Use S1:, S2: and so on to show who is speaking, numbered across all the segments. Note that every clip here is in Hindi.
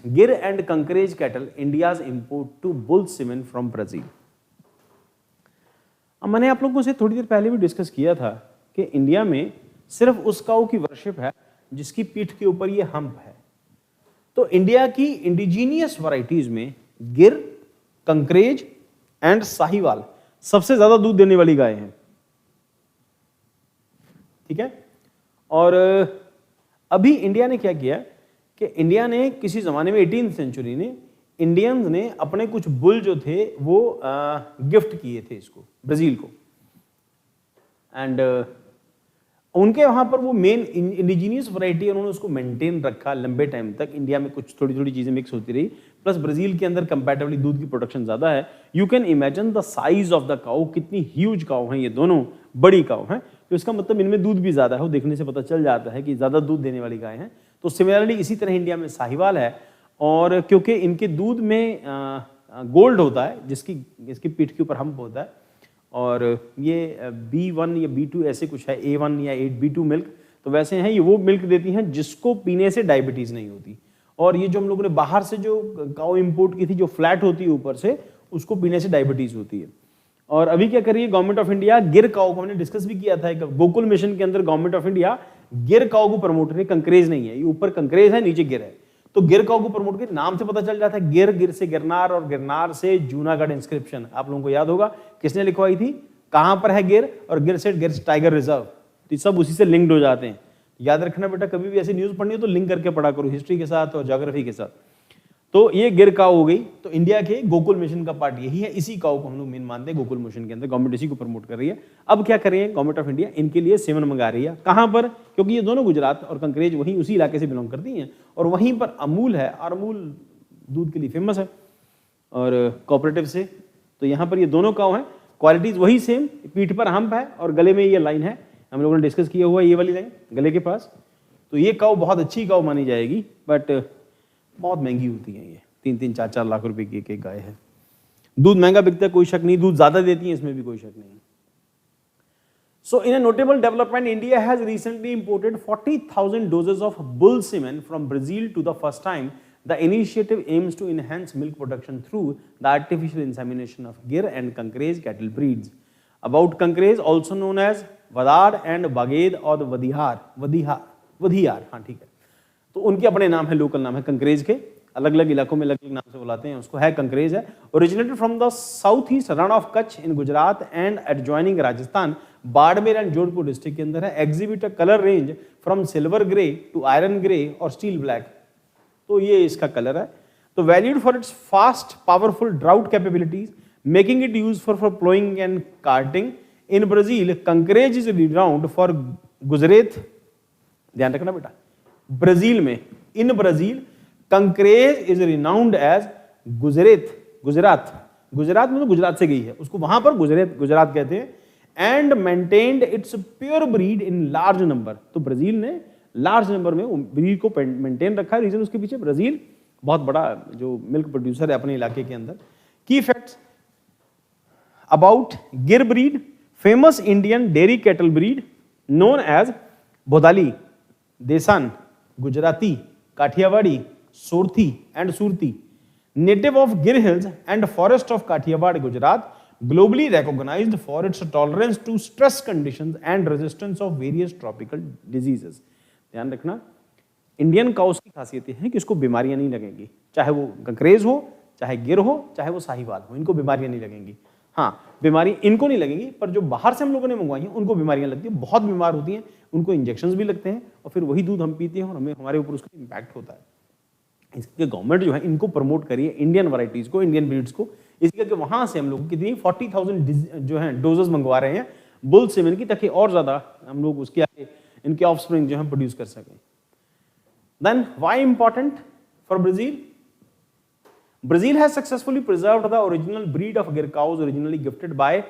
S1: गिर and Kankrej cattle India's import to bull semen from Brazil. अब मैंने आप लोगों से थोड़ी देर पहले भी डिस्कस किया था कि इंडिया में सिर्फ उस काऊ की वर्शिप है जिसकी पीठ के ऊपर ये हम्प है। तो इंडिया की इंडिजीनियस वैरायटीज में गिर, कंकरेज एंड साहिवाल सबसे ज्यादा दूध देने वाली गाय हैं, ठीक है। और अभी इंडिया ने क्या किया कि इंडिया ने किसी जमाने में 18वीं सेंचुरी में इंडियंस ने अपने कुछ बुल जो थे वो गिफ्ट किए थे इसको, ब्राजील को। एंड उनके वहां पर वो मेन इंडिजीनियस वैरायटी उन्होंने उसको मेंटेन रखा लंबे टाइम तक। इंडिया में कुछ थोड़ी थोड़ी चीजें मिक्स होती रही, प्लस ब्राजील के अंदर कंपैरेटिवली दूध की प्रोडक्शन ज्यादा है। You can imagine the size of the cow, कितनी ह्यूज काउ है ये दोनों, बड़ी काउ है। तो इसका मतलब इनमें दूध भी ज्यादा है, वो देखने से पता चल जाता है कि ज्यादा दूध देने वाली गाय है। तो सिमिलरली इसी तरह इंडिया में साहिवाल है, और क्योंकि इनके दूध में गोल्ड होता है जिसकी पीठ के ऊपर हम्प होता है, और ये B1 या B2 ऐसे कुछ है, A1 या B2 मिल्क, तो वैसे हैं ये वो मिल्क देती हैं जिसको पीने से डायबिटीज नहीं होती। और ये जो हम लोगों ने बाहर से जो काउ इंपोर्ट की थी जो फ्लैट होती है ऊपर से, उसको पीने से डायबिटीज होती है। और अभी क्या कर रही है गवर्नमेंट ऑफ इंडिया, गिर काउ को हमने डिस्कस भी किया था एक गोकुल मिशन के अंदर, गवर्नमेंट ऑफ इंडिया गिर काउ को प्रमोट कर रही है। कंकरेज नहीं है, ये ऊपर कंकरेज है नीचे गिर है, तो गिर काउ को प्रमोट कर, नाम से पता चल जाता है गिर, गिर से गिरनार और गिरनार से जूनागढ़ इंस्क्रिप्शन। आप लोगों को याद होगा किसने लिखवाई थी, कहां पर है गिर, और गिर से गिर टाइगर रिजर्व, तो सब उसी से लिंक्ड हो जाते हैं। याद रखना बेटा, कभी भी ऐसी न्यूज पढ़नी हो तो लिंक करके पढ़ा करो हिस्ट्री के साथ और ज्योग्राफी के साथ। तो ये गिर काउ हो गई, तो इंडिया के गोकुल मिशन का पार्ट यही है, इसी काउ को हम लोग मेन मानते हैं गोकुल मिशन के अंदर, गवर्नमेंट इसी को प्रमोट कर रही है। अब क्या कर रही है गवर्नमेंट ऑफ इंडिया, इनके लिए सेवन मंगा रही है। कहां पर, क्योंकि ये दोनों गुजरात और कंकरेज वहीं उसी इलाके से बिलोंग करती हैं, और वहीं पर अमूल है, और अमूल दूध के लिए फेमस है और कोऑपरेटिव से। तो यहाँ पर ये दोनों काउ हैं, क्वालिटीज वही सेम, पीठ पर हम्प है और गले में ये लाइन है, हम लोगों ने डिस्कस किया हुआ है ये वाली लाइन गले के पास। तो ये काउ बहुत अच्छी काउ मानी जाएगी, बट बहुत महंगी होती है, ये 3-3, 4-4 लाख रुपए की एक गाय है। दूध महंगा बिकता है, कोई शक नहीं, दूध ज्यादा देती है, इसमें भी कोई शक नहीं। So in a notable development, India has recently imported 40,000 doses of bull semen from Brazil to the first time. The initiative aims to enhance milk production through the artificial insemination of Gir and Kankrej cattle breeds. About Kankrej, also known as Vadar and Baghed or Vadihar, हाँ ठीक है। तो उनके अपने नाम है, लोकल नाम है कंकरेज के, अलग अलग इलाकों में अलग अलग नाम से बुलाते हैं उसको, है कंकरेज है। Originated from the south east run of Kutch in Gujarat and adjoining Rajasthan, Barmer and Jodhpur district के अंदर है। Exhibit a colour range from silver grey to iron grey और स्टील ब्लैक, तो ये इसका कलर है। तो valued for its fast powerful draught capabilities, making it use for ploughing and carting. In Brazil Kankrej is renowned for Gujarat, ध्यान रखना बेटा, ब्राजील में, इन Brazil Kankrej is renowned as Gujarat में तो गुजरात से गई है, उसको वहां पर गुजरात कहते हैं। And maintained it's pure breed in large number, तो ब्राजील ने लार्ज नंबर में ब्रीड को मेंटेन रखा है। रीजन उसके पीछे ब्राजील बहुत बड़ा जो मिल्क प्रोड्यूसर है अपने इलाके के अंदर। Key facts about Gir breed, famous Indian dairy cattle breed known as Bodali, Desan, Gujarati, Kathiawari, Sorthi and Surti, native of Gir hills and forest of Kathiawar Gujarat, globally recognized for its tolerance to stress conditions and resistance of various tropical diseases। ध्यान रखना, इंडियन काउस की खासियत है कि इसको बीमारियां नहीं लगेंगी, चाहे वो कंकरेज हो, चाहे गिर हो, चाहे वो साहिवाल हो, इनको बीमारियां नहीं लगेंगी। हाँ, बीमारी इनको नहीं लगेंगी, पर जो बाहर से हम लोगों ने मंगवाई हैं उनको बीमारियां लगती हैं, बहुत बीमार होती हैं, उनको इंजेक्शंस भी लगते हैं, और फिर वही दूध हम पीते हैं और हमें हमारे ऊपर उसका इम्पैक्ट होता है। इसके गवर्नमेंट जो है इनको प्रमोट करिए, इंडियन वैरायटीज को, इंडियन ब्रीड्स को, इसलिए कि वहां से हम लोग कितनी 40,000 जो है डोजेस मंगवा रहे हैं बुल सीमेन की, ताकि और ज्यादा हम लोग उसके आगे इनके ऑफस्प्रिंग जो है प्रोड्यूस कर सकें। Then why important for Brazil? Brazil has successfully preserved the original breed of गिर cows originally gifted by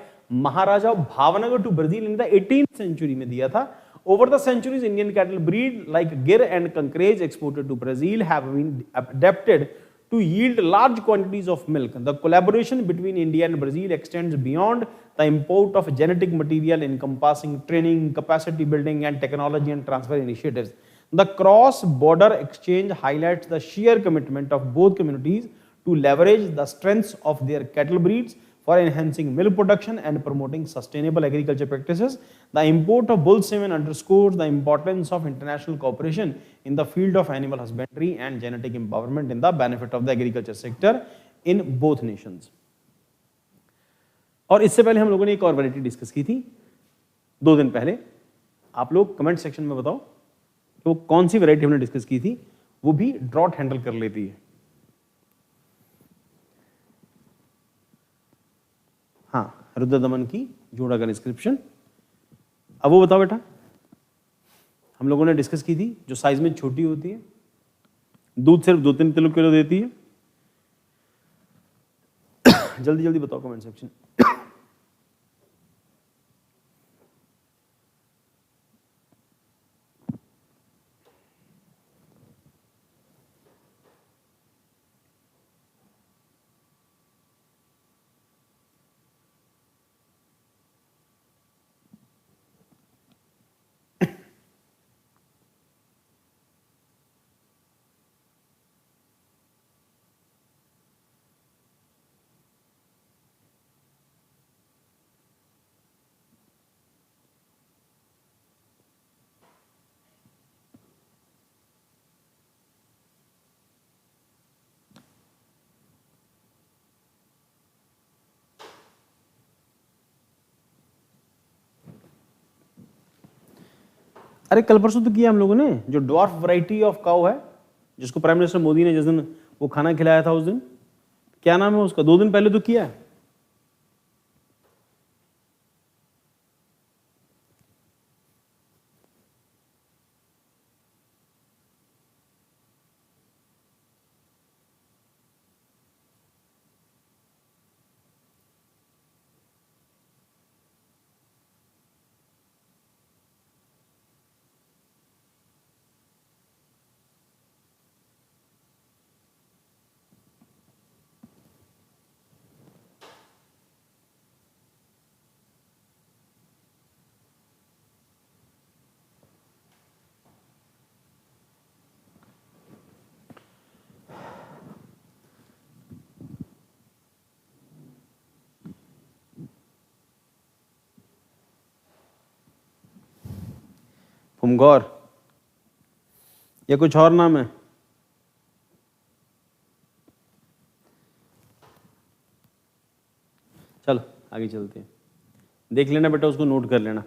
S1: Maharaja Bhavnagar to Brazil in the 18th century में दिया था। Over the centuries, Indian cattle breed like Gir and Kankrej exported to Brazil have been adapted to yield large quantities of milk. The collaboration between India and Brazil extends beyond the import of genetic material, encompassing training, capacity building, and technology and transfer initiatives. The cross-border exchange highlights the sheer commitment of both communities to leverage the strengths of their cattle breeds for enhancing milk production and promoting sustainable agriculture practices. The import of bull semen underscores the importance of international cooperation in the field of animal husbandry and genetic empowerment in the benefit of the agriculture sector in both nations. और इससे पहले हम लोगों ने एक और वैरायटी डिस्कस की थी 2 दिन पहले. आप लोग कमेंट सेक्शन में बताओ कि वो कौन सी वैरायटी हमने डिस्कस की थी. वो भी ड्रॉट हैंडल कर लेती है. हाँ, रुद्र दमन की जोड़ा का डिस्क्रिप्शन. अब वो बताओ बेटा, हम लोगों ने डिस्कस की थी जो साइज में छोटी होती है, दूध सिर्फ 2-3 किलो देती है. जल्दी जल्दी बताओ कमेंट सेक्शन. अरे कल परसों तो किया हम लोगों ने, जो ड्वार्फ वैरायटी ऑफ काउ है, जिसको प्राइम मिनिस्टर मोदी ने जिस दिन वो खाना खिलाया था उस दिन, क्या नाम है उसका, 2 दिन पहले तो किया है. फुमगौर या कुछ और नाम है? चलो आगे चलते हैं. देख लेना बेटा, उसको नोट कर लेना.